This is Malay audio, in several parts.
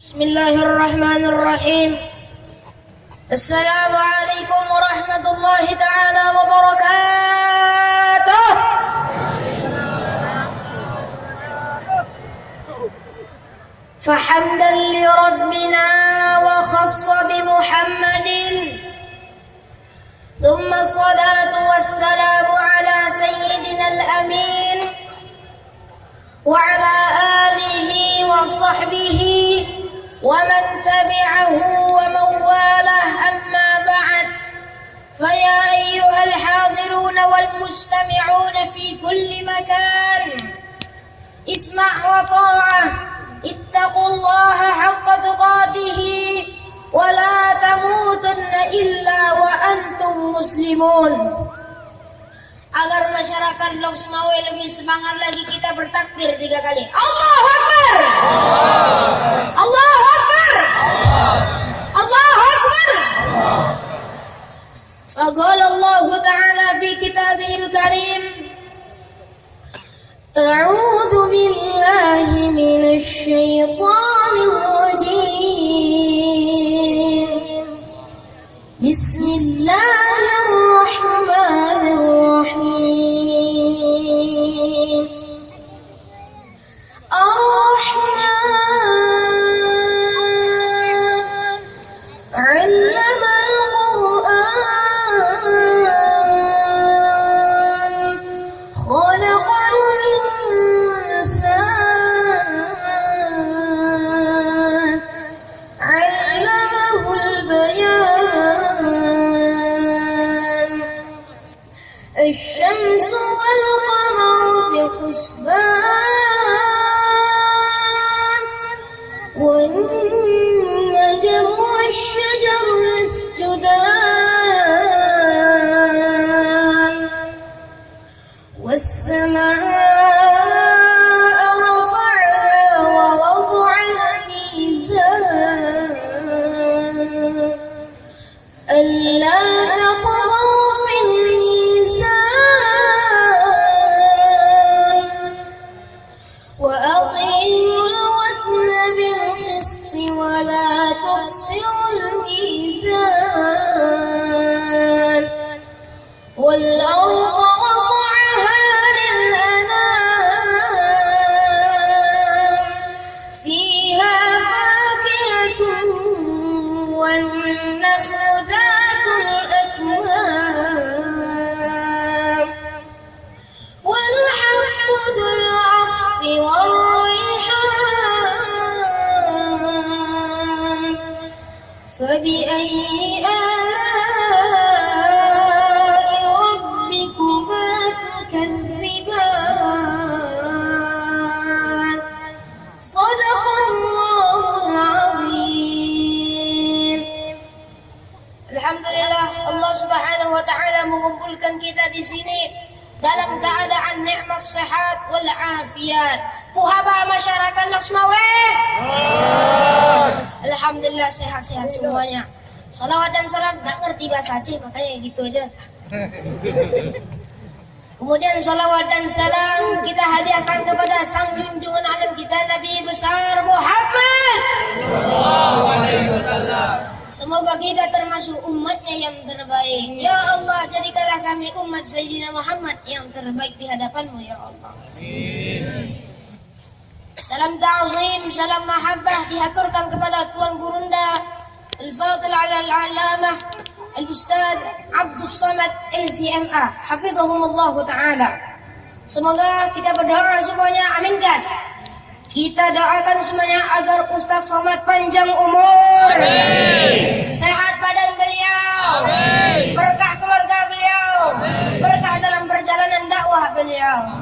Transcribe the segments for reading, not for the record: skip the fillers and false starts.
Bismillahirrahmanirrahim. Assalamualaikum warahmatullahi ta'ala wabarakatuh. Fahamdan li rabbina wa khassa bi Muhammadin. Thumma salatu wassalamu ala sayyidina al-amin wa ala alihi wa sahbihi ومن تبعه ومن والاه أما بعد فيا أيها الحاضرون والمستمعون في كل مكان اسمع وطاعة اتقوا الله حق تقاته ولا تموتن إلا وأنتم مسلمون. Agar masyarakat Lok Semawe lebih semangat lagi, kita bertakbir 3 kali. Allahu Akbar! Allahu Akbar! Allahu Akbar! Faqala Allah Ta'ala fi kitabihil karim, A'udhu billahi minasy syaithanir rajim. Bismillahirrahmanirrahim. Ar-Rahman 'allama al-Qur'an, khalaqal insan, 'allamahul bayan. الشمس والقمر بحسبان والنجم والشجر يسجدان والسماء رفعها ووضع الميزان ألا تطغوا في الميزان وأقيموا الوزن بالقسط ولا تخسروا الميزان والأرض وضعها للأنام فيها فاكهة والنخل ذات الأكمام والحب ذو العصف والريحان فبأي آلاء ربكما تكذبان صدق الله العظيم. Alhamdulillah, Allah Subhanahu wa taala mengumpulkan kita di sini dalam keadaan nikmat sehat wal afiat. Puhaba masyarakat Lok Semawe. Alhamdulillah sehat-sehat semuanya. Salawat dan salam, tak ngerti bahasa Aceh makanya gitu aja. Kemudian salawat dan salam kita hadiahkan kepada sang junjungan alim kita Nabi besar Muhammad. Semoga kita termasuk umatnya yang terbaik. Ya Allah, jadikanlah kami umat Sayyidina Muhammad yang terbaik di hadapan-Mu ya Allah. Salam ta'zim, salam mahabbah dihaturkan kepada Tuan Gurunda Al-Fadil ala al-Alamah Al-Ustaz Abdul Samad LCMA hafizahumullah ta'ala. Semoga kita berdoa semuanya, aminkan. Kita doakan semuanya agar Ustaz Somad panjang umur, amin. Sehat badan beliau, amin. Berkah keluarga beliau, amin. Berkah dalam perjalanan dakwah beliau.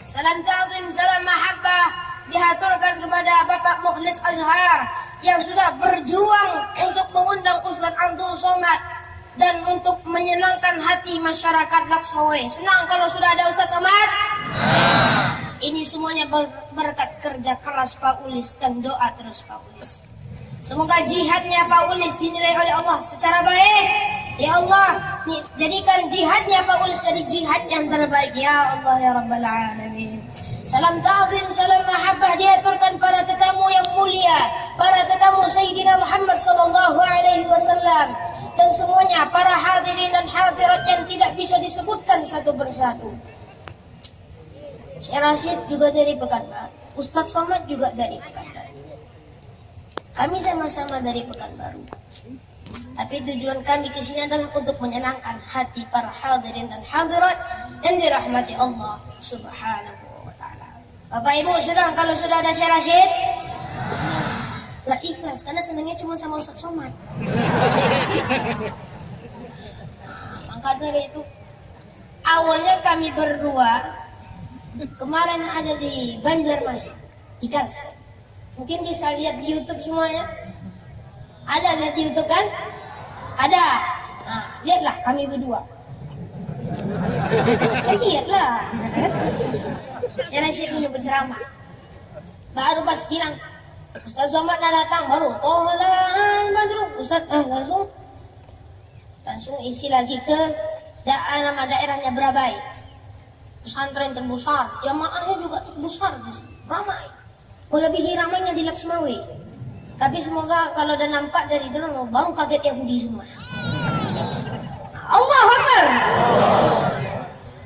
Salam ta'zim, salam mahabbah dihaturkan kepada Bapak Mukhlis Azhar yang sudah berjuang untuk mengundang Ustaz Abdul Somad dan untuk menyenangkan hati masyarakat Lok Semawe. Senang kalau sudah ada Ustaz Somad? Ini semuanya berkat kerja keras Pak Ulis dan doa terus Pak Ulis. Semoga jihadnya Pak Ulis dinilai oleh Allah secara baik. Ya Allah, jadikan jihadnya Pak Ulis jadi jihad yang terbaik. Ya Allah ya Rabbal Alamin. Salam ta'zim, salam mahabbah diaturkan para tetamu yang mulia ketemu Sayyidina Muhammad sallallahu alaihi wasallam dan semuanya para hadirin dan hadirat yang tidak bisa disebutkan satu persatu. Syekh Rashid juga dari Pekanbaru, Ustadz Somad juga dari Pekanbaru. Kami sama-sama dari Pekanbaru. Tapi tujuan kami ke sini adalah untuk menyenangkan hati para hadirin dan hadirat yang dirahmati Allah Subhanahu wa taala. Bapak Ibu, kalau sudah ada Syekh Rashid, gak ikhlas karena senangnya cuma sama Ustadz Somad. Maka dari itu awalnya kami berdua kemarin ada di Banjarmasin, di Kalsel. Mungkin bisa lihat di YouTube semuanya. Ada lihat di YouTube kan? Ada. Nah, lihatlah kami berdua. Lihatlah. Ya Rashid dulu berceramah. Baru pas bilang Ustaz Somad dah datang, baru tohlan badru Ustaz langsung isi lagi ke nama daerahnya Brabai. Pesantren terbesar, jamaahnya juga terbesar, ramai. Melebihi ramainya di Laksmawi. Tapi semoga kalau udah nampak dari drone baru kaget Yahudi semua. Allahu Akbar.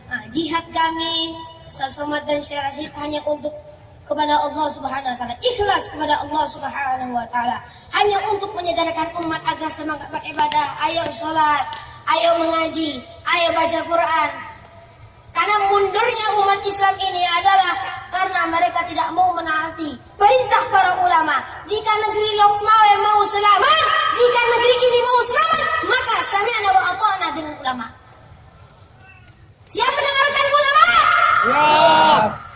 Nah, jihad kami Ustaz Somad dan Syekh Rashid hanya untuk kepada Allah Subhanahu wa taala, ikhlas kepada Allah Subhanahu wa taala, hanya untuk menyadarkan umat agar semangat beribadah, ayo sholat, ayo mengaji, ayo baca Quran. Karena mundurnya umat Islam ini adalah karena mereka tidak mau menaati perintah para ulama. Jika negeri Loksmawe mau selamat, jika negeri ini mau selamat, maka sami'na wa ata'na dengan ulama. Siap mendengarkan ulama? Ya.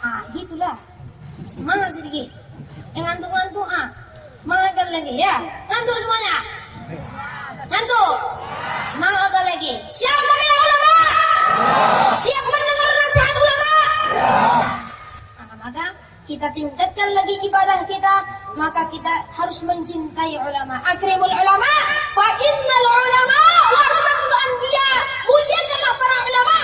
Ah, gitulah. Semangat sedikit. Yang ngantuk-ngantuk, semangatkan lagi ya. Ngantuk semuanya. Ngantuk. Semangatkan lagi. Siap membela ulama? Siap mendengar nasihat ulama? Maka kita tingkatkan lagi ibadah kita, maka kita harus mencintai ulama. Akrimul ulama, fa innal ulama warasatul anbiya. Muliakanlah para ulama,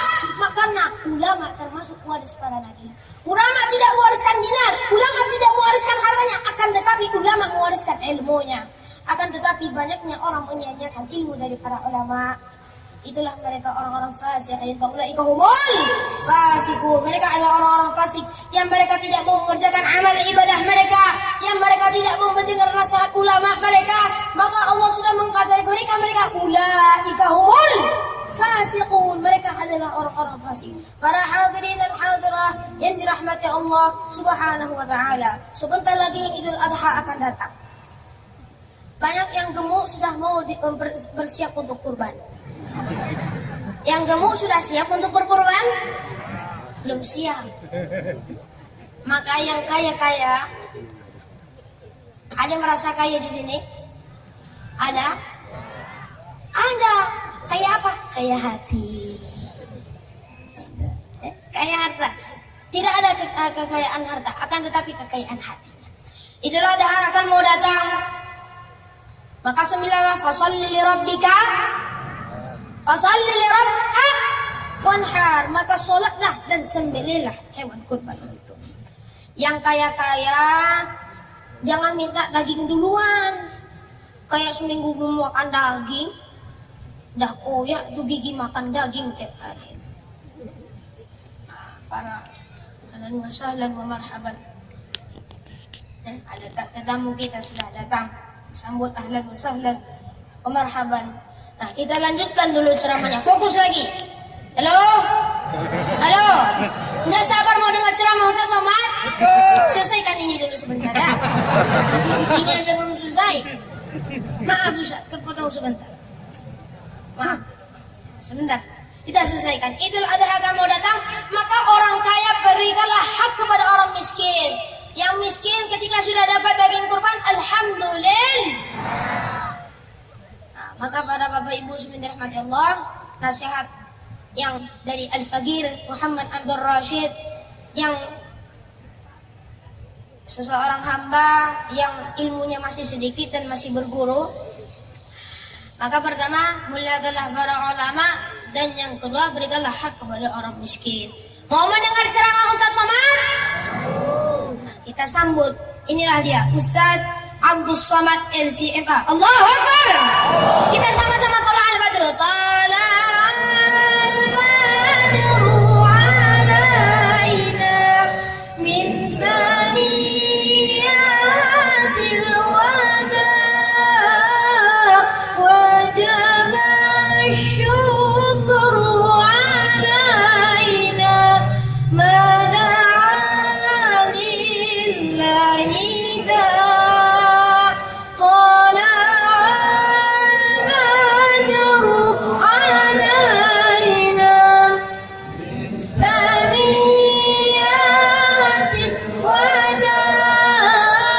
karena ulama termasuk waris para nabi. Ulama tidak mewariskan dinar, ulama tidak mewariskan hartanya, akan tetapi ulama mewariskan ilmunya. Akan tetapi banyaknya orang menyia-nyiakan ilmu dari para ulama. Itulah mereka orang-orang fasik. Faulaika humul fasiqun. Mereka adalah orang-orang fasik yang mereka tidak mau mengerjakan amal ibadah mereka, yang mereka tidak mau mendengar nasihat ulama mereka. Maka Allah sudah mengkategorikan mereka ulaika humul fasiqun. Mereka adalah orang-orang fasik. Para hadirin dan hadirah yang dirahmati Allah Subhanahu wa taala. Sebentar lagi Idul Adha akan datang. Banyak yang gemuk sudah mau bersiap untuk kurban. Yang gemuk sudah siap untuk berkorban? Belum siap. Maka yang kaya-kaya, ada merasa kaya di sini? Ada? Ada. Kaya apa? Kaya hati. Kaya harta. Tidak ada kekayaan harta, akan tetapi kekayaan hati. Itulah akan mau datang. Maka sembilanlah fasalli li rabbika fasalli li rabbika wanhar, maka sholatlah dan sembelihlah hewan kurban itu. Yang kaya-kaya jangan minta daging duluan. Kayak seminggu belum makan daging, dah koyak tuh gigi makan daging tiap hari. Para ahlan wa sahlan wa marhaban. Dan ada tetamu kita sudah datang. Sambut ahlan wa sahlan wa marhaban. Nah, kita lanjutkan dulu ceramahnya. Fokus lagi. Halo? Halo? Nggak sabar mau dengar ceramah Ustaz Somad? Selesaikan ini dulu sebentar ya. Ini aja belum selesai. Maaf Ustaz, kepotong sebentar. Maaf. Sebentar. Kita selesaikan. Idul Adha akan mau datang, maka orang kaya berikanlah hak kepada orang miskin. Yang miskin ketika sudah dapat daging kurban, alhamdulillah. Nah, maka para bapak ibu sebentar rahmati Allah, nasihat yang dari Al-Faqir Muhammad Abdul Rashid, yang seseorang hamba yang ilmunya masih sedikit dan masih berguru. Maka pertama, muliakanlah para ulama, dan yang kedua, berikanlah hak kepada orang miskin. Mau mendengar ceramah Ustaz Somad? Nah, kita sambut. Inilah dia, Ustaz Abdul Samad LCMA. Allahu Akbar. Kita sama-sama tolak al-badru. Tolak